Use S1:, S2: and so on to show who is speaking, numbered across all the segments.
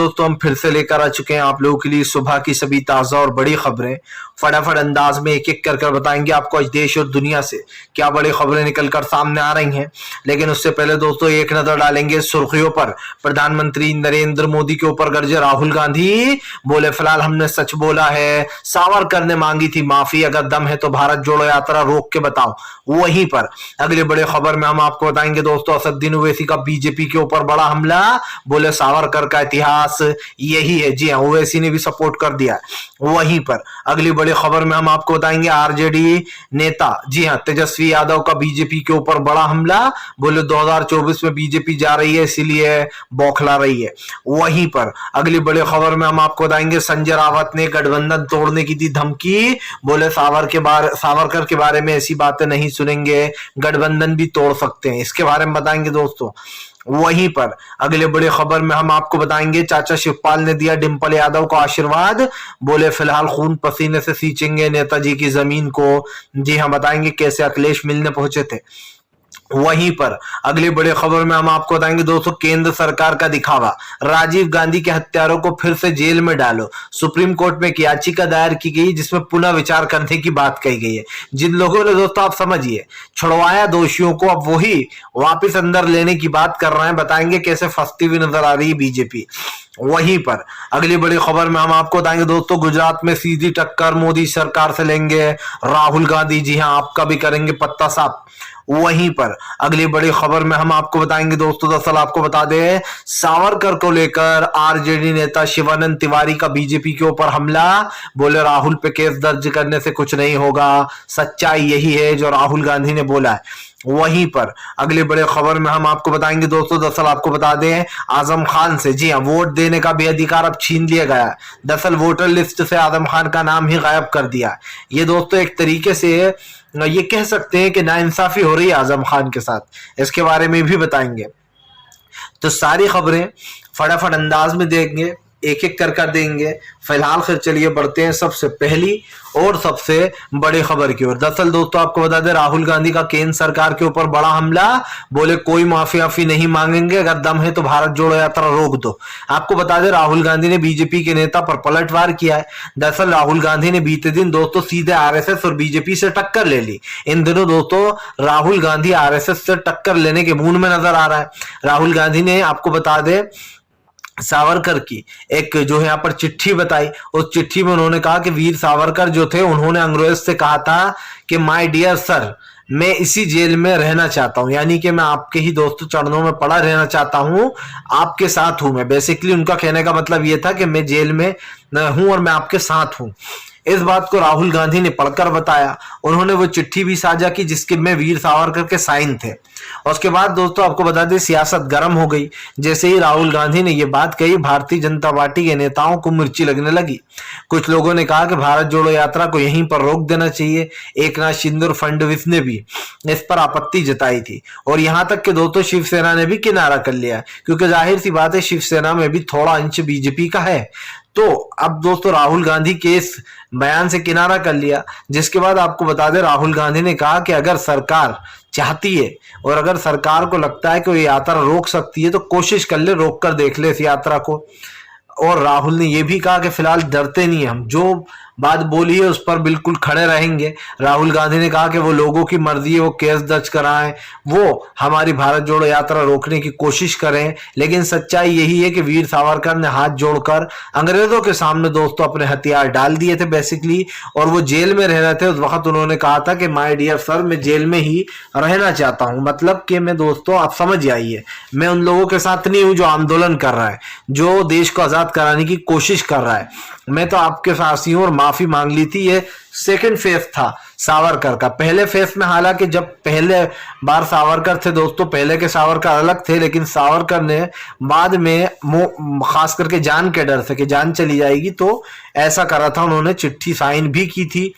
S1: दोस्तों हम फिर से लेकर आ चुके हैं आप लोगों के लिए सुबह की सभी ताजा और बड़ी खबरें। फटाफट अंदाज में एक एक कर बताएंगे आपको आज देश और दुनिया से क्या बड़ी खबरें निकलकर सामने आ रही हैं। लेकिन उससे पहले दोस्तों एक नजर डालेंगे सुर्खियों पर। प्रधानमंत्री नरेंद्र मोदी के ऊपर गरजे राहुल गांधी, बोले फिलहाल हमने सच बोला है, सावरकर ने मांगी थी माफी, अगर दम है तो भारत जोड़ो यात्रा रोक के बताओ। वहीं पर अगली बड़ी खबर में हम आपको बताएंगे दोस्तों असदुद्दीन ओवैसी का बीजेपी के ऊपर बड़ा हमला, बोले सावरकर का इतिहास यही है। जी हाँ, ओवैसी ने भी सपोर्ट कर दिया। वहीं पर अगली बड़ी खबर में हम आपको बताएंगे आरजेडी नेता, जी हाँ, तेजस्वी यादव का बीजेपी के ऊपर बड़ा हमला, बोले 2024 में बीजेपी जा रही है इसीलिए बौखला रही है। वहीं पर अगली बड़ी खबर में हम आपको बताएंगे संजय रावत ने गठबंधन तोड़ने की दी धमकी, बोले सावरकर के बारे में ऐसी बातें नहीं सुनेंगे, गठबंधन भी तोड़ सकते हैं, इसके बारे में बताएंगे दोस्तों। वहीं पर अगले बड़े खबर में हम आपको बताएंगे चाचा शिवपाल ने दिया डिंपल यादव को आशीर्वाद, बोले फिलहाल खून पसीने से सींचेंगे नेताजी की जमीन को। जी हाँ, बताएंगे कैसे अखिलेश मिलने पहुंचे थे। वहीं पर अगली बड़ी खबर में हम आपको बताएंगे दोस्तों केंद्र सरकार का दिखावा, राजीव गांधी के हत्यारों को फिर से जेल में डालो। सुप्रीम कोर्ट में एक याचिका दायर की गई जिसमें पुनः विचार करने की बात कही गई है। जिन लोगों ने दोस्तों आप समझिए छुड़वाया दोषियों को, अब वही वापिस अंदर लेने की बात कर रहे हैं। बताएंगे कैसे फंसती हुई नजर आ रही है बीजेपी। वहीं पर अगली बड़ी खबर में हम आपको बताएंगे दोस्तों गुजरात में सीधी टक्कर मोदी सरकार से लेंगे राहुल गांधी, जी हां, आपका भी करेंगे पत्ता साफ। वहीं पर अगली बड़ी खबर में हम आपको बताएंगे दोस्तों, दरअसल आपको बता दें सावरकर को लेकर आरजेडी नेता शिवानंद तिवारी का बीजेपी के ऊपर हमला, बोले राहुल पे केस दर्ज करने से कुछ नहीं होगा, सच्चाई यही है जो राहुल गांधी ने बोला है। वहीं पर अगली बड़े खबर में हम आपको बताएंगे दोस्तों, दरअसल आपको बता दें आजम खान से, जी हाँ, वोट देने का भी अधिकार अब छीन लिया गया। दरअसल वोटर लिस्ट से आजम खान का नाम ही गायब कर दिया। ये दोस्तों एक तरीके से ये कह सकते हैं कि नाइंसाफी हो रही है आजम खान के साथ, इसके बारे में भी बताएंगे। तो सारी खबरें फटाफट अंदाज में देंगे, एक एक कर देंगे। फिलहाल फिर चलिए बढ़ते हैं सबसे पहली और सबसे बड़ी खबर की ओर। दरअसल दोस्तों आपको बता दें राहुल गांधी का केंद्र सरकार के ऊपर बड़ा हमला, बोले कोई माफी नहीं मांगेंगे, अगर दम है तो भारत जोड़ो यात्रा रोक दो। आपको बता दें राहुल गांधी ने बीजेपी के नेता पर पलटवार किया है। दरअसल राहुल गांधी ने बीते दिन दोस्तों सीधे आरएसएस और बीजेपी से टक्कर ले ली। इन दिनों दोस्तों राहुल गांधी आरएसएस से टक्कर लेने के मूड में नजर आ रहा है। राहुल गांधी ने आपको बता दें सावरकर की एक जो है यहाँ पर चिट्ठी बताई। उस चिट्ठी में उन्होंने कहा कि वीर सावरकर जो थे उन्होंने अंग्रेज से कहा था कि माय डियर सर, मैं इसी जेल में रहना चाहता हूं, यानी कि मैं आपके ही दोस्तों चरणों में पड़ा रहना चाहता हूं, आपके साथ हूं मैं। बेसिकली उनका कहने का मतलब यह था कि मैं जेल में हूं और मैं आपके साथ हूं। इस बात को राहुल गांधी ने पढ़कर बताया। उन्होंने वो चिट्ठी भी साझा की जिसके में वीर सावरकर के साइन थे। और उसके बाद दोस्तों आपको बता दें सियासत गर्म हो गई। जैसे ही राहुल गांधी ने ये बात कही भारतीय जनता पार्टी के नेताओं को मिर्ची लगने लगी। कुछ लोगों ने कहा कि भारत जोड़ो यात्रा को यहीं पर रोक देना चाहिए। एकनाथ शिंदे और फडणवीस ने भी इस पर आपत्ति जताई थी और यहां तक कि दोस्तों शिवसेना ने भी किनारा कर लिया, क्योंकि जाहिर सी बात है शिवसेना में भी थोड़ा अंश बीजेपी का है। तो अब दोस्तों राहुल गांधी के इस बयान से किनारा कर लिया, जिसके बाद आपको बता दें राहुल गांधी ने कहा कि अगर सरकार चाहती है और अगर सरकार को लगता है कि वो यात्रा रोक सकती है तो कोशिश कर ले, रोक कर देख ले इस यात्रा को। और राहुल ने यह भी कहा कि फिलहाल डरते नहीं, हम जो बात बोली है उस पर बिल्कुल खड़े रहेंगे। राहुल गांधी ने कहा कि वो लोगों की मर्जी है, वो केस दर्ज कराएं, वो हमारी भारत जोड़ो यात्रा रोकने की कोशिश करें, लेकिन सच्चाई यही है कि वीर सावरकर ने हाथ जोड़कर अंग्रेजों के सामने दोस्तों अपने हथियार डाल दिए थे बेसिकली, और वो जेल में रह रहे थे। उस वक्त उन्होंने कहा था कि माय डियर सर, मैं जेल में ही रहना चाहता हूं। मतलब कि मैं दोस्तों आप समझ आइए, मैं उन लोगों के साथ नहीं हूं जो आंदोलन कर रहा है, जो देश को आजाद कराने की कोशिश कर रहा है। मैं तो आपके साथ ही हूं और माफी मांग ली थी। ये सेकंड फेज था सावरकर का। पहले फेज में हालांकि जब पहले बार सावरकर थे दोस्तों, पहले के सावरकर अलग थे, लेकिन सावरकर ने बाद में खास करके जान के डर से कि जान चली जाएगी तो ऐसा करा था। उन्होंने चिट्ठी साइन भी की थी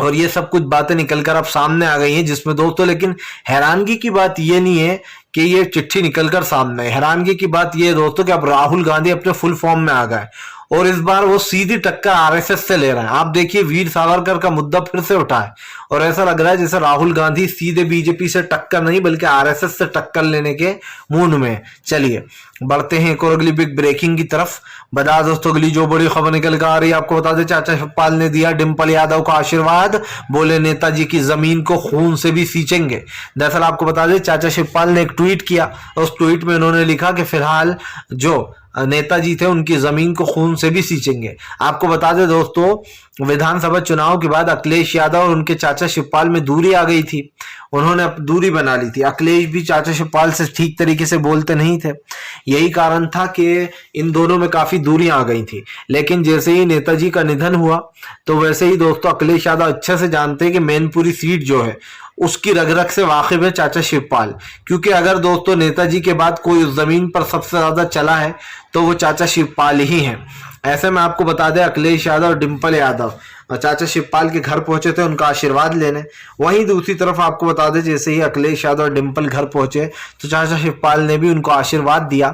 S1: और ये सब कुछ बातें निकलकर अब सामने आ गई हैं, जिसमें दोस्तों लेकिन हैरानगी की बात ये नहीं है कि ये चिट्ठी निकलकर सामने है। हैरानगी की बात ये है दोस्तों कि अब राहुल गांधी अपने फुल फॉर्म में आ गए और इस बार वो सीधी टक्कर आरएसएस से ले रहा है। आप देखिए वीर सावरकर का मुद्दा फिर से उठा है और ऐसा लग रहा है जैसे राहुल गांधी सीधे बीजेपी से टक्कर नहीं बल्कि आरएसएस से टक्कर लेने के मूड में। चलिए बढ़ते हैं एक और अगली बिग ब्रेकिंग की तरफ। बता दोस्तों अगली जो बड़ी खबर निकल कर आ रही है, आपको बता दें चाचा शिवपाल ने दिया डिंपल यादव को आशीर्वाद, बोले नेताजी की जमीन को खून से भी सींचेंगे। दरअसल आपको बता दें चाचा शिवपाल ने एक ट्वीट किया, उस ट्वीट में उन्होंने लिखा कि फिलहाल जो नेताजी थे उनकी जमीन को खून से भी सींचेंगे। आपको बता दें दोस्तों विधानसभा चुनाव के बाद अखिलेश यादव और उनके चाचा शिवपाल में दूरी आ गई थी, उन्होंने दूरी बना ली थी। अखिलेश भी चाचा शिवपाल से ठीक तरीके से बोलते नहीं थे, यही कारण था कि इन दोनों में काफी दूरी आ गई थी। लेकिन जैसे ही नेताजी का निधन हुआ तो वैसे ही दोस्तों अखिलेश यादव अच्छे से जानते हैं कि मैनपुरी सीट जो है उसकी रग रग से वाकिफ है चाचा शिवपाल, क्योंकि अगर दोस्तों नेताजी के बाद कोई उस जमीन पर सबसे ज्यादा चला है तो वो चाचा शिवपाल ही हैं। ऐसे में आपको बता दें अखिलेश यादव और डिंपल यादव चाचा शिवपाल के घर पहुंचे थे उनका आशीर्वाद लेने। वहीं दूसरी तरफ आपको बता दें जैसे ही अखिलेश यादव और डिंपल घर पहुंचे तो चाचा शिवपाल ने भी उनको आशीर्वाद दिया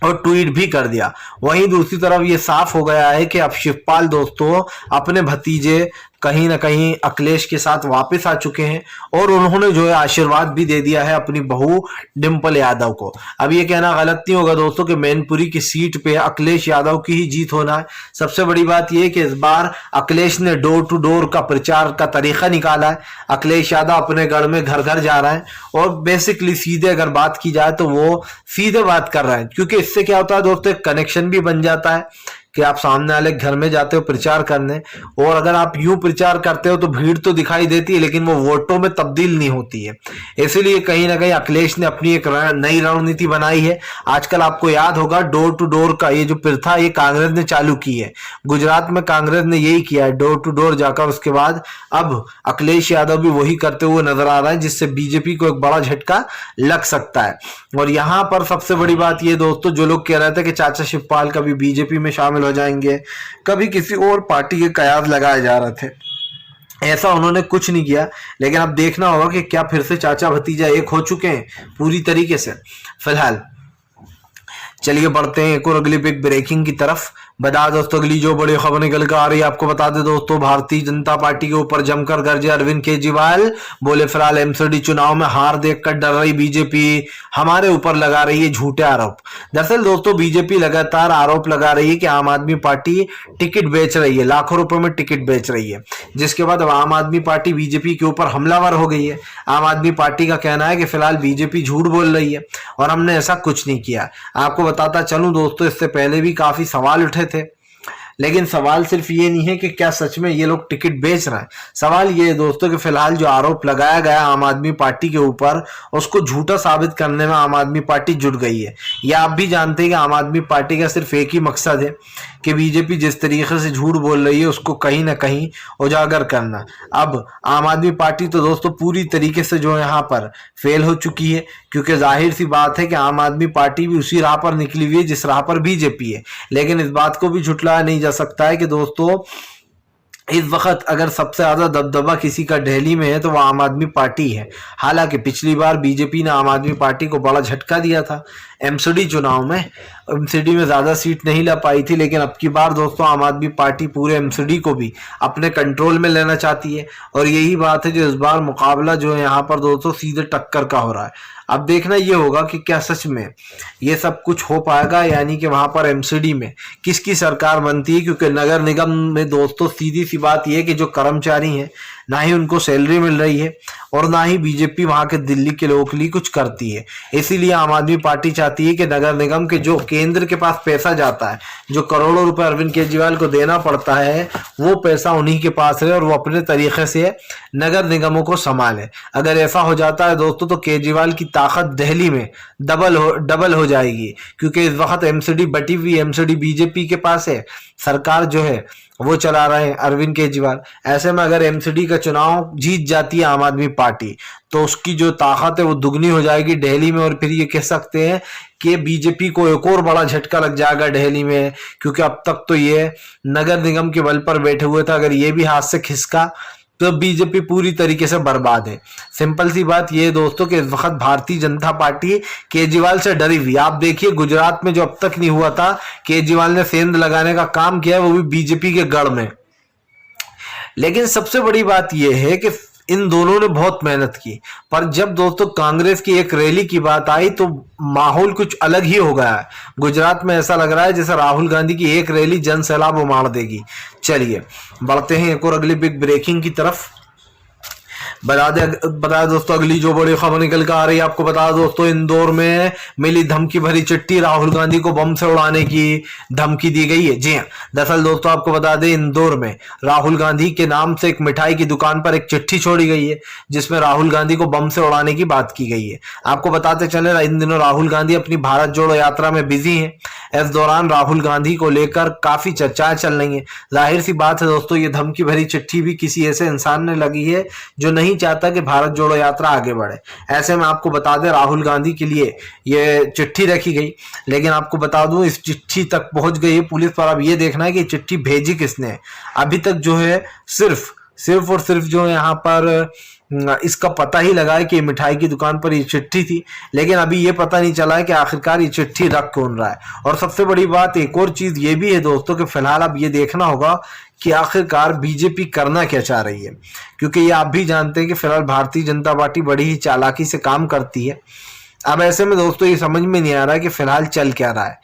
S1: और ट्वीट भी कर दिया। वहीं दूसरी तरफ ये साफ हो गया है कि अब शिवपाल दोस्तों अपने भतीजे कहीं ना कहीं अखिलेश के साथ वापस आ चुके हैं और उन्होंने जो है आशीर्वाद भी दे दिया है अपनी बहू डिंपल यादव को। अब ये कहना गलत नहीं होगा दोस्तों कि मैनपुरी की सीट पे अखिलेश यादव की ही जीत होना है। सबसे बड़ी बात यह कि इस बार अखिलेश ने डोर टू डोर का प्रचार का तरीका निकाला है। अखिलेश यादव अपने गढ़ में घर घर जा रहा है और बेसिकली सीधे अगर बात की जाए तो वो सीधे बात कर रहे हैं, क्योंकि इससे क्या होता है दोस्तों एक कनेक्शन भी बन जाता है कि आप सामने वाले घर में जाते हो प्रचार करने, और अगर आप यूं प्रचार करते हो तो भीड़ तो दिखाई देती है लेकिन वो वोटों में तब्दील नहीं होती है। इसीलिए कहीं ना कहीं अखिलेश ने अपनी एक नई रणनीति बनाई है। आजकल आपको याद होगा डोर टू डोर का ये जो प्रथा ये कांग्रेस ने चालू की है, गुजरात में कांग्रेस ने यही किया है, डोर टू डोर जाकर उसके बाद अब अखिलेश यादव भी वही करते हुए नजर आ रहा है, जिससे बीजेपी को एक बड़ा झटका लग सकता है। और यहाँ पर सबसे बड़ी बात ये दोस्तों जो लोग कह रहे थे कि चाचा शिवपाल कभी बीजेपी में शामिल हो जाएंगे, कभी किसी और पार्टी के कयास लगाए जा रहे थे, ऐसा उन्होंने कुछ नहीं किया। लेकिन अब देखना होगा कि क्या फिर से चाचा भतीजा एक हो चुके हैं पूरी तरीके से। फिलहाल चलिए बढ़ते हैं एक और अगली बिग ब्रेकिंग की तरफ। बता दोस्तों अगली जो बड़ी खबर निकल कर आ रही है, आपको बता दे दोस्तों भारतीय जनता पार्टी के ऊपर जमकर गरजे अरविंद केजरीवाल, बोले फिलहाल एमसीडी चुनाव में हार देखकर डर रही बीजेपी, हमारे ऊपर लगा रही है झूठे आरोप। दरअसल दोस्तों बीजेपी लगातार आरोप लगा रही है कि आम आदमी पार्टी टिकट बेच रही है, लाखों रुपए में टिकट बेच रही है, जिसके बाद अब आम आदमी पार्टी बीजेपी के ऊपर हमलावर हो गई है। आम आदमी पार्टी का कहना है कि फिलहाल बीजेपी झूठ बोल रही है और हमने ऐसा कुछ नहीं किया। आपको बताता चलूं दोस्तों इससे पहले भी काफी सवाल उठे थे, लेकिन सवाल सिर्फ ये नहीं है कि क्या सच में ये लोग टिकट बेच रहे हैं। सवाल ये है दोस्तों कि फिलहाल जो आरोप लगाया गया आम आदमी पार्टी के ऊपर उसको झूठा साबित करने में आम आदमी पार्टी जुट गई है। ये आप भी जानते हैं कि आम आदमी पार्टी का सिर्फ एक ही मकसद है कि बीजेपी जिस तरीके से झूठ बोल रही है उसको कहीं ना कहीं उजागर करना। अब आम आदमी पार्टी तो दोस्तों पूरी तरीके से जो यहाँ पर फेल हो चुकी है, क्योंकि जाहिर सी बात है कि आम आदमी पार्टी भी उसी राह पर निकली हुई है जिस राह पर बीजेपी है। लेकिन इस बात को भी झुटलाया नहीं जा सकता है कि दोस्तों इस वक्त अगर सबसे ज्यादा दबदबा किसी का दिल्ली में है तो वो आम आदमी पार्टी है। हालांकि पिछली बार बीजेपी ने आम आदमी पार्टी को बड़ा झटका दिया था एमसीडी चुनाव में, एमसीडी में ज्यादा सीट नहीं ला पाई थी, लेकिन अब की बार दोस्तों आम आदमी पार्टी पूरे एमसीडी को भी अपने कंट्रोल में लेना चाहती है और यही बात है जो इस बार मुकाबला जो है यहाँ पर दोस्तों सीधे टक्कर का हो रहा है। अब देखना ये होगा कि क्या सच में ये सब कुछ हो पाएगा, यानी कि वहां पर एमसीडी में किसकी सरकार बनती है, क्योंकि नगर निगम में दोस्तों सीधी सी बात यह है कि जो कर्मचारी हैं ना ही उनको सैलरी मिल रही है और ना ही बीजेपी वहां के दिल्ली के लोगों के लिए कुछ करती है। इसीलिए आम आदमी पार्टी चाहती है कि नगर निगम के जो केंद्र के पास पैसा जाता है, जो करोड़ों रुपए अरविंद केजरीवाल को देना पड़ता है, वो पैसा उन्हीं के पास रहे और वो अपने तरीके से नगर निगमों को संभाले। अगर ऐसा हो जाता है दोस्तों तो केजरीवाल की ताकत दिल्ली में डबल हो जाएगी, क्योंकि इस वक्त एमसीडी बटी हुई एमसीडी बीजेपी के पास है, सरकार जो है वो चला रहे हैं अरविंद केजरीवाल। ऐसे में अगर एमसीडी का चुनाव जीत जाती है आम आदमी पार्टी तो उसकी जो ताकत है वो दुगनी हो जाएगी दिल्ली में, और फिर ये कह सकते हैं कि बीजेपी को एक और बड़ा झटका लग जाएगा दिल्ली में, क्योंकि अब तक तो ये नगर निगम के बल पर बैठे हुए थे। अगर ये भी हाथ से खिसका तो बीजेपी पूरी तरीके से बर्बाद है। सिंपल सी बात ये है दोस्तों कि इस वक्त भारतीय जनता पार्टी केजरीवाल से डरी हुई। आप देखिए गुजरात में जो अब तक नहीं हुआ था, केजरीवाल ने सेंध लगाने का काम किया है, वो भी बीजेपी के गढ़ में। लेकिन सबसे बड़ी बात यह है कि इन दोनों ने बहुत मेहनत की, पर जब दोस्तों कांग्रेस की एक रैली की बात आई तो माहौल कुछ अलग ही हो गया है। गुजरात में ऐसा लग रहा है जैसे राहुल गांधी की एक रैली जन सैलाब उमाड़ देगी। चलिए बढ़ते हैं एक और अगली बिग ब्रेकिंग की तरफ। बता दोस्तों अगली जो बड़ी खबर निकल कर आ रही है, आपको बता दोस्तों इंदौर में मिली धमकी भरी चिट्ठी, राहुल गांधी को बम से उड़ाने की धमकी दी गई है। जी हाँ, दरअसल दोस्तों आपको बता दें इंदौर में राहुल गांधी के नाम से एक मिठाई की दुकान पर एक चिट्ठी छोड़ी गई है जिसमें राहुल गांधी को बम से उड़ाने की बात की गई है। आपको बताते चले इन दिनों राहुल गांधी अपनी भारत जोड़ो यात्रा में बिजी हैं। इस दौरान राहुल गांधी को लेकर काफी चर्चाएं चल रही हैं। जाहिर सी बात है दोस्तों ये धमकी भरी चिट्ठी भी किसी ऐसे इंसान ने लगी है जो नहीं चाहता कि भारत जोड़ो यात्रा आगे बढ़े। ऐसे में आपको बता दें राहुल गांधी के लिए ये चिट्ठी रखी गई, लेकिन आपको बता दूं इस चिट्ठी तक पहुंच गई है पुलिस पर। अब ये देखना है कि चिट्ठी भेजी किसने। अभी तक जो है सिर्फ और सिर्फ जो है यहाँ पर इसका पता ही लगा है कि मिठाई की दुकान पर ये चिट्ठी थी, लेकिन अभी ये पता नहीं चला है कि आखिरकार ये चिट्ठी रख कौन रहा है। और सबसे बड़ी बात एक और चीज ये भी है दोस्तों कि फिलहाल अब ये देखना होगा कि आखिरकार बीजेपी करना क्या चाह रही है, क्योंकि ये आप भी जानते हैं कि फिलहाल भारतीय जनता पार्टी बड़ी ही चालाकी से काम करती है। अब ऐसे में दोस्तों ये समझ में नहीं आ रहा है कि फिलहाल चल क्या रहा है,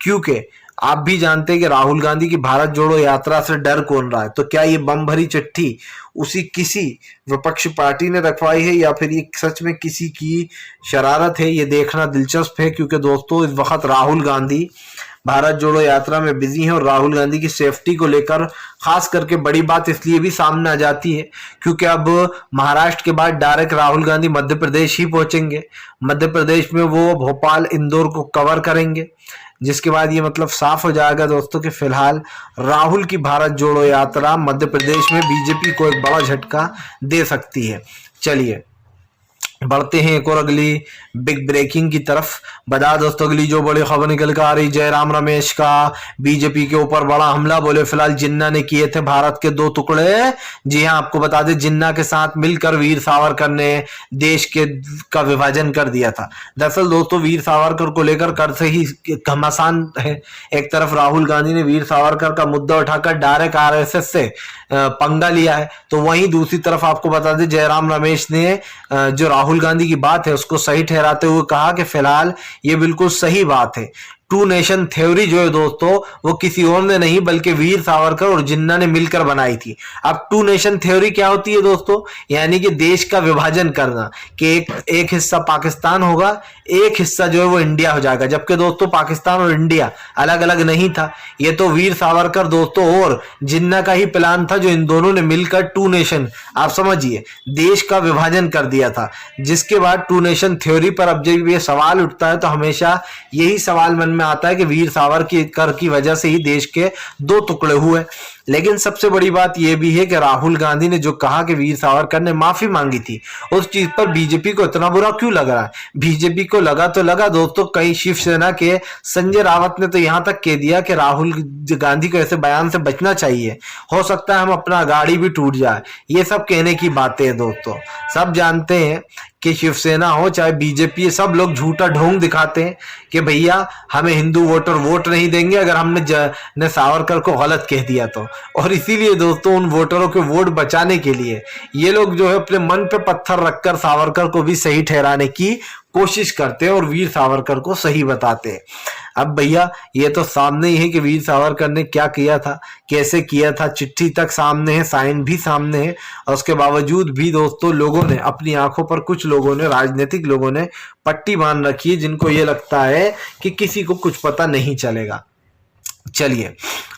S1: क्योंकि आप भी जानते हैं कि राहुल गांधी की भारत जोड़ो यात्रा से डर कौन रहा है। तो क्या ये बम भरी चिट्ठी उसी किसी विपक्ष पार्टी ने रखवाई है या फिर ये सच में किसी की शरारत है, ये देखना दिलचस्प है। क्योंकि दोस्तों इस वक्त राहुल गांधी भारत जोड़ो यात्रा में बिजी है और राहुल गांधी की सेफ्टी को लेकर खास करके बड़ी बात इसलिए भी सामने आ जाती है क्योंकि अब महाराष्ट्र के बाद डायरेक्ट राहुल गांधी मध्य प्रदेश ही पहुंचेंगे। मध्य प्रदेश में वो भोपाल इंदौर को कवर करेंगे, जिसके बाद ये मतलब साफ हो जाएगा दोस्तों कि फिलहाल राहुल की भारत जोड़ो यात्रा मध्य प्रदेश में बीजेपी को एक बड़ा झटका दे सकती है। चलिए बढ़ते हैं एक और अगली बिग ब्रेकिंग की तरफ। बता दोस्तों अगली जो बड़ी खबर निकल कर आ रही, जयराम रमेश का बीजेपी के ऊपर बड़ा हमला। बोले फिलहाल जिन्ना ने किए थे भारत के 2 टुकड़े। जी हां, आपको बता दें जिन्ना के साथ मिलकर वीर सावरकर ने देश के का विभाजन कर दिया था। दरअसल दोस्तों वीर सावरकर को लेकर कर से ही घमासान है। एक तरफ राहुल गांधी ने वीर सावरकर का मुद्दा उठाकर डायरेक्ट आरएसएस से पंगा लिया है, तो वहीं दूसरी तरफ आपको बता दें जयराम रमेश ने जो राहुल गांधी की बात है उसको सही ठहराते हुए कहा कि फिलहाल ये बिल्कुल सही बात है। 2 नेशन थ्योरी जो है दोस्तों वो किसी और ने नहीं बल्कि वीर सावरकर और जिन्ना ने मिलकर बनाई थी। अब 2 नेशन थ्योरी क्या होती है दोस्तों, यानी कि देश का विभाजन करना कि एक हिस्सा पाकिस्तान होगा, एक हिस्सा जो है वो इंडिया हो जाएगा। जबकि दोस्तों पाकिस्तान और इंडिया अलग अलग नहीं था, ये तो वीर सावरकर दोस्तों और जिन्ना का ही प्लान था जो इन दोनों ने मिलकर 2 नेशन, आप समझिए, देश का विभाजन कर दिया था। जिसके बाद 2 नेशन थ्योरी पर अब जब ये सवाल उठता है तो हमेशा यही सवाल मन में आता है कि वीर सावरकर की वजह से ही देश के 2 टुकड़े हुए। लेकिन सबसे बड़ी बात यह भी है कि राहुल गांधी ने जो कहा कि वीर सावरकर ने माफी मांगी थी, उस चीज पर बीजेपी को इतना बुरा क्यों लग रहा है? बीजेपी को लगा तो लगा दोस्तों, कई शिवसेना के संजय रावत ने तो यहां तक कह दिया कि राहुल गांधी को ऐसे बयान से बचना चाहिए, हो सकता है हम अपना गाड़ी भी टूट जाए। ये सब कहने की बातें हैं दोस्तों। सब जानते हैं कि शिवसेना हो चाहे बीजेपी, सब लोग झूठा ढोंग दिखाते हैं कि भैया हमें हिंदू वोटर वोट नहीं देंगे अगर हमने सावरकर को गलत कह दिया तो। और इसीलिए दोस्तों उन वोटरों के वोट बचाने के लिए ये लोग जो है अपने मन पे पत्थर रखकर सावरकर को भी सही ठहराने की कोशिश करते हैं और वीर सावरकर को सही बताते हैं। अब भैया ये तो सामने ही है कि वीर सावरकर ने क्या किया था, कैसे किया था, चिट्ठी तक सामने है, साइन भी सामने है। और उसके बावजूद भी दोस्तों लोगों ने अपनी आंखों पर, कुछ लोगों ने, राजनीतिक लोगों ने पट्टी बांध रखी है जिनको ये लगता है कि किसी को कुछ पता नहीं चलेगा। चलिए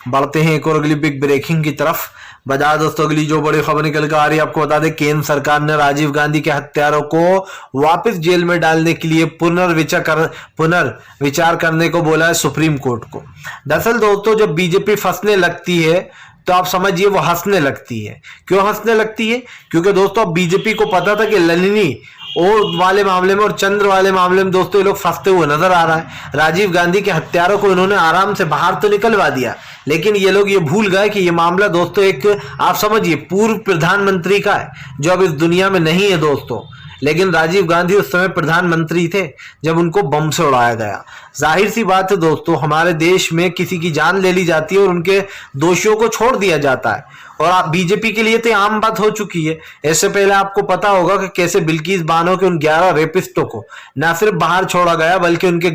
S1: बढ़ते हैं एक और अगली बिग ब्रेकिंग की तरफ। बता दोस्तों अगली जो बड़ी खबर निकल कर आ रही है, आपको बता दें केंद्र सरकार ने राजीव गांधी के हत्यारों को वापस जेल में डालने के लिए पुनर्विचार करने को बोला है सुप्रीम कोर्ट को। दरअसल दोस्तों जब बीजेपी फंसने लगती है तो आप समझिए वो हंसने लगती है। क्यों हंसने लगती है? क्योंकि दोस्तों अब बीजेपी को पता था कि नलिनी और वाले मामले में और चंद्र वाले मामले में दोस्तों ये लोग फंसते हुए नजर आ रहा है। राजीव गांधी के हत्यारों को इन्होंने आराम से बाहर तो निकलवा दिया, लेकिन ये लोग ये भूल गए कि ये मामला दोस्तों एक आप समझिए पूर्व प्रधानमंत्री का है जो अब इस दुनिया में नहीं है दोस्तों। लेकिन राजीव गांधी उस समय प्रधानमंत्री थे जब उनको बम से उड़ाया गया। जाहिर सी बात है दोस्तों, हमारे देश में किसी की जान ले ली जाती है और उनके दोषियों को छोड़ दिया जाता है, और आप बीजेपी के लिए तो आम बात हो चुकी है। इससे पहले आपको पता होगा कि कैसे बिल्किस बानो के उन 11 रेपिस्टों को न सिर्फ बाहर छोड़ा गया बल्कि उनके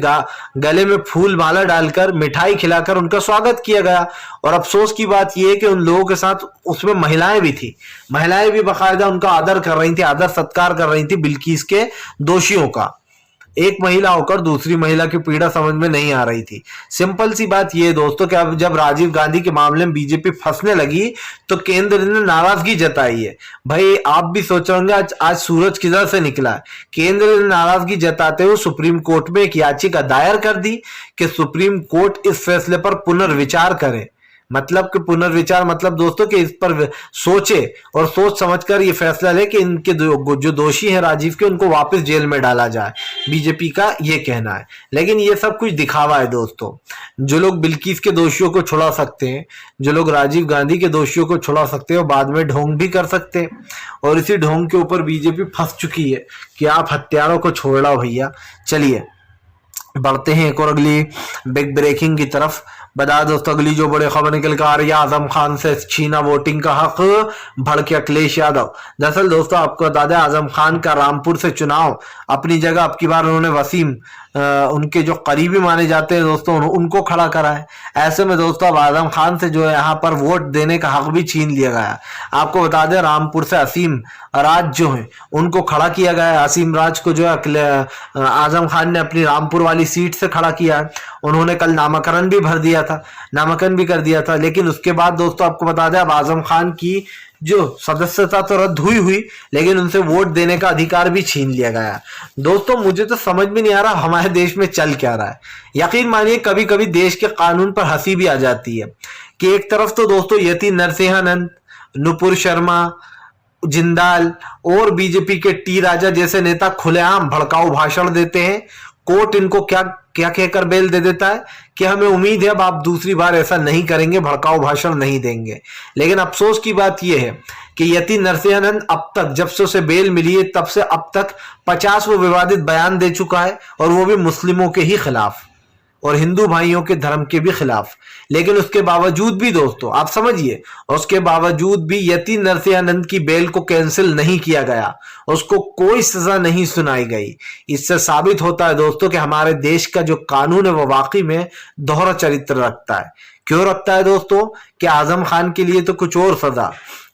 S1: गले में फूल माला डालकर मिठाई खिलाकर उनका स्वागत किया गया। और अफसोस की बात यह है कि उन लोगों के साथ उसमें महिलाएं भी थी, महिलाएं भी बाकायदा उनका आदर कर रही थी, आदर सत्कार कर रही थी बिल्किस के दोषियों का। एक महिला होकर दूसरी महिला की पीड़ा समझ में नहीं आ रही थी। सिंपल सी बात यह है दोस्तों कि अब जब राजीव गांधी के मामले में बीजेपी फंसने लगी तो केंद्र ने नाराजगी जताई है। भाई आप भी सोच रहे होंगे आज सूरज किधर से निकला है। केंद्र ने नाराजगी जताते हुए सुप्रीम कोर्ट में एक याचिका दायर कर दी कि सुप्रीम कोर्ट इस फैसले पर पुनर्विचार करे। मतलब कि पुनर्विचार मतलब दोस्तों कि इस पर सोचे और सोच समझकर ये फैसला ले कि इनके जो दोषी हैं राजीव के उनको वापस जेल में डाला जाए। बीजेपी का ये कहना है, लेकिन ये सब कुछ दिखावा है दोस्तों। जो लोग बिल्किस के दोषियों को छुड़ा सकते हैं, जो लोग राजीव गांधी के दोषियों को छुड़ा सकते हैं, वो बाद में ढोंग भी कर सकते हैं, और इसी ढोंग के ऊपर बीजेपी फंस चुकी है कि आप हत्यारों को छोड़ लाओ भैया। चलिए बढ़ते हैं एक और अगली बिग ब्रेकिंग की तरफ। बता दोस्तों अगली जो बड़ी खबर निकल कर आ रही है, आजम खान से छीना वोटिंग का हक, भड़के अखिलेश यादव। दरअसल दोस्तों आपको बता दें आजम खान का रामपुर से चुनाव अपनी जगह अब की बार उन्होंने वसीम उनके जो करीबी माने जाते हैं दोस्तों उनको खड़ा करा है। ऐसे में दोस्तों अब आजम खान से जो है यहाँ पर वोट देने का हक भी छीन लिया गया। आपको बता दें रामपुर से असीम राज जो है उनको खड़ा किया गया है। असीम राज को जो है आजम खान ने अपनी रामपुर वाली सीट से खड़ा किया है। उन्होंने कल नामांकन भी भर दिया था, नामांकन भी कर दिया था, लेकिन उसके बाद दोस्तों आपको बता दें अब आजम खान की जो सदस्यता तो रद्द हुई लेकिन उनसे वोट देने का अधिकार भी छीन लिया गया। दोस्तों मुझे तो समझ में नहीं आ रहा हमारे देश में चल क्या रहा है। यकीन मानिए कभी कभी देश के कानून पर हंसी भी आ जाती है कि एक तरफ तो दोस्तों यति नरसिंहानंद, नुपुर शर्मा, जिंदाल और बीजेपी के टी राजा जैसे नेता खुलेआम भड़काऊ भाषण देते हैं। कोर्ट इनको क्या क्या कहकर बेल दे देता है कि हमें उम्मीद है अब आप दूसरी बार ऐसा नहीं करेंगे, भड़काऊ भाषण नहीं देंगे। लेकिन अफसोस की बात यह है कि यति नरसिंहानंद अब तक जब से उसे बेल मिली है तब से अब तक 50 वो विवादित बयान दे चुका है, और वो भी मुस्लिमों के ही खिलाफ और हिंदू भाइयों के धर्म के भी खिलाफ। लेकिन उसके बावजूद भी दोस्तों आप समझिए, उसके बावजूद भी यति नरसिंहानंद की बेल को कैंसिल नहीं किया गया, उसको कोई सजा नहीं सुनाई गई। इससे साबित होता है दोस्तों कि हमारे देश का जो कानून है वो वाकई में दोहरा चरित्र रखता है। क्यों रखता है दोस्तों? कि आजम खान के लिए तो कुछ और सजा,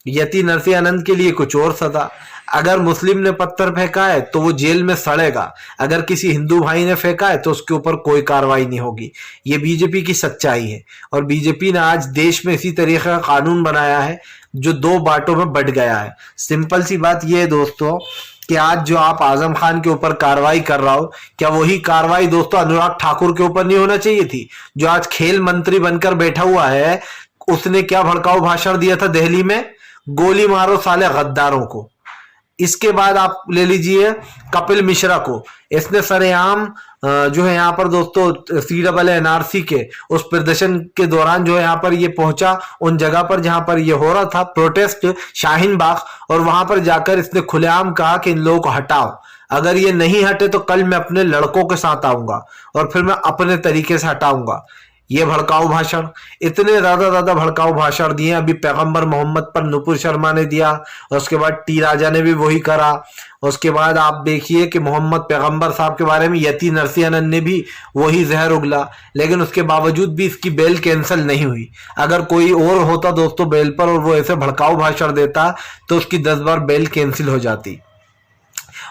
S1: यति नरसिंहानंद के लिए कुछ और सजा। अगर मुस्लिम ने पत्थर फेंका है तो वो जेल में सड़ेगा, अगर किसी हिंदू भाई ने फेंका है तो उसके ऊपर कोई कार्रवाई नहीं होगी। ये बीजेपी की सच्चाई है, और बीजेपी ने आज देश में इसी तरीके का कानून बनाया है जो दो बांटों में बंट गया है। सिंपल सी बात यह है दोस्तों कि आज जो आप आजम खान के ऊपर कार्रवाई कर रहा हो, क्या वही कार्रवाई दोस्तों अनुराग ठाकुर के ऊपर नहीं होना चाहिए थी, जो आज खेल मंत्री बनकर बैठा हुआ है? उसने क्या भड़काऊ भाषण दिया था दिल्ली में, गोली मारो साले गद्दारों को। इसके बाद आप ले लीजिए कपिल मिश्रा को, इसने सरेआम जो है यहाँ पर दोस्तों CAA-NRC के उस प्रदर्शन के दौरान जो है यहाँ पर ये पहुंचा उन जगह पर जहां पर ये हो रहा था प्रोटेस्ट शाहीन बाग, और वहां पर जाकर इसने खुलेआम कहा कि इन लोगों को हटाओ, अगर ये नहीं हटे तो कल मैं अपने लड़कों के साथ आऊंगा और फिर मैं अपने तरीके से हटाऊंगा। ये भड़काऊ भाषण, इतने ज्यादा भड़काऊ भाषण दिए। अभी पैगंबर मोहम्मद पर नुपुर शर्मा ने दिया, और उसके बाद टी राजा ने भी वही करा। उसके बाद आप देखिए कि मोहम्मद पैगंबर साहब के बारे में यति नरसिंहानंद ने भी वही जहर उगला, लेकिन उसके बावजूद भी इसकी बेल कैंसिल नहीं हुई। अगर कोई और होता दोस्तों बेल पर और वो ऐसे भड़काऊ भाषण देता तो उसकी 10 बार बेल कैंसिल हो जाती।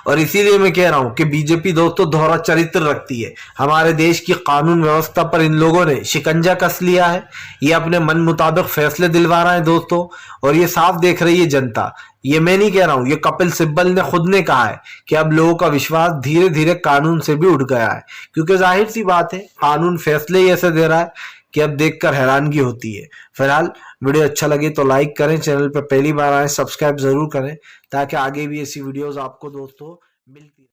S1: और इसीलिए मैं कह रहा हूं कि बीजेपी दोस्तों दोहरा चरित्र रखती है। हमारे देश की कानून व्यवस्था पर इन लोगों ने शिकंजा कस लिया है, ये अपने मन मुताबिक फैसले दिलवा रहे हैं दोस्तों, और ये साफ देख रही है जनता। ये मैं नहीं कह रहा हूं, ये कपिल सिब्बल ने खुद ने कहा है कि अब लोगों का विश्वास धीरे धीरे कानून से भी उठ गया है, क्योंकि जाहिर सी बात है कानून फैसले ही ऐसे दे रहा है कि अब देखकर हैरानगी होती है। फिलहाल वीडियो अच्छा लगे तो लाइक करें, चैनल पर पहली बार आए सब्सक्राइब जरूर करें ताकि आगे भी ऐसी वीडियोस आपको दोस्तों मिलती